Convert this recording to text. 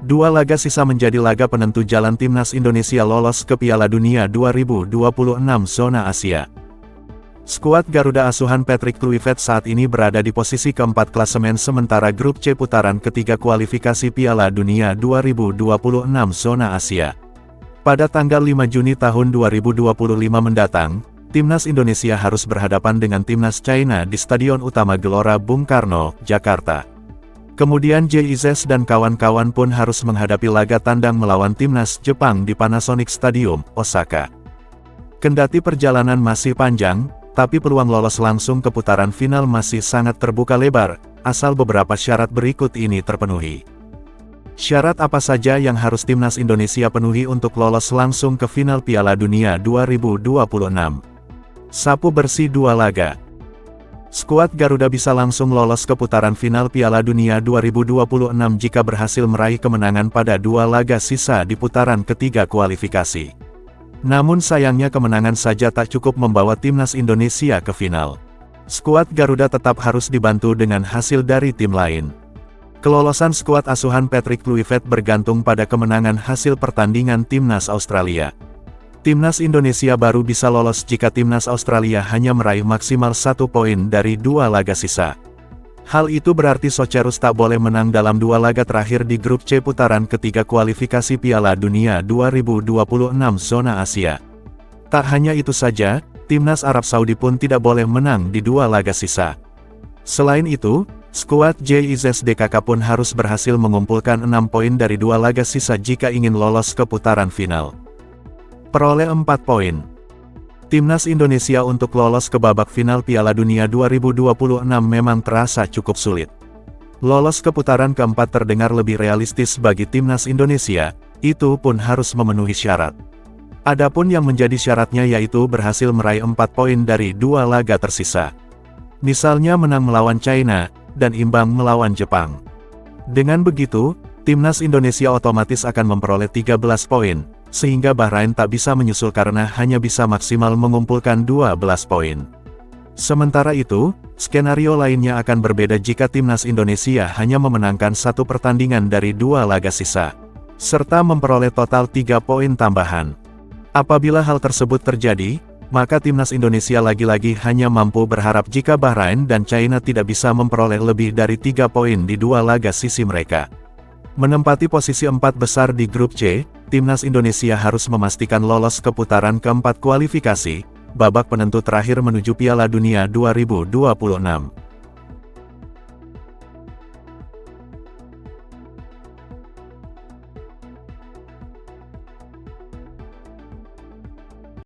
Dua laga sisa menjadi laga penentu jalan timnas Indonesia lolos ke Piala Dunia 2026 zona Asia. Skuad Garuda asuhan Patrick Kluivert saat ini berada di posisi keempat klasemen sementara grup C putaran ketiga kualifikasi Piala Dunia 2026 zona Asia. Pada tanggal 5 Juni tahun 2025 mendatang, timnas Indonesia harus berhadapan dengan timnas China di Stadion Utama Gelora Bung Karno, Jakarta. Kemudian JIZS dan kawan-kawan pun harus menghadapi laga tandang melawan timnas Jepang di Panasonic Stadium, Osaka. Kendati perjalanan masih panjang, tapi peluang lolos langsung ke putaran final masih sangat terbuka lebar, asal beberapa syarat berikut ini terpenuhi. Syarat apa saja yang harus timnas Indonesia penuhi untuk lolos langsung ke final Piala Dunia 2026? Sapu bersih 2 laga. Skuad Garuda bisa langsung lolos ke putaran final Piala Dunia 2026 jika berhasil meraih kemenangan pada 2 laga sisa di putaran ketiga kualifikasi. Namun sayangnya kemenangan saja tak cukup membawa timnas Indonesia ke final. Skuad Garuda tetap harus dibantu dengan hasil dari tim lain. Kelolosan skuad asuhan Patrick Kluivert bergantung pada kemenangan hasil pertandingan timnas Australia. Timnas Indonesia baru bisa lolos jika timnas Australia hanya meraih maksimal 1 poin dari 2 laga sisa. Hal itu berarti Socherus tak boleh menang dalam 2 laga terakhir di grup C putaran ketiga kualifikasi Piala Dunia 2026 zona Asia. Tak hanya itu saja, timnas Arab Saudi pun tidak boleh menang di 2 laga sisa. Selain itu, skuad JIZS DKK pun harus berhasil mengumpulkan 6 poin dari 2 laga sisa jika ingin lolos ke putaran final. Peroleh 4 poin. Timnas Indonesia untuk lolos ke babak final Piala Dunia 2026 memang terasa cukup sulit. Lolos ke putaran keempat terdengar lebih realistis bagi timnas Indonesia, itu pun harus memenuhi syarat. Adapun yang menjadi syaratnya yaitu berhasil meraih 4 poin dari 2 laga tersisa. Misalnya menang melawan China, dan imbang melawan Jepang. Dengan begitu, timnas Indonesia otomatis akan memperoleh 13 poin. Sehingga Bahrain tak bisa menyusul karena hanya bisa maksimal mengumpulkan 12 poin. Sementara itu, skenario lainnya akan berbeda jika timnas Indonesia hanya memenangkan 1 pertandingan dari 2 laga sisa, serta memperoleh total 3 poin tambahan. Apabila hal tersebut terjadi, maka timnas Indonesia lagi-lagi hanya mampu berharap jika Bahrain dan China tidak bisa memperoleh lebih dari 3 poin di 2 laga sisa mereka. Menempati posisi 4 besar di grup C, timnas Indonesia harus memastikan lolos ke putaran keempat kualifikasi, babak penentu terakhir menuju Piala Dunia 2026.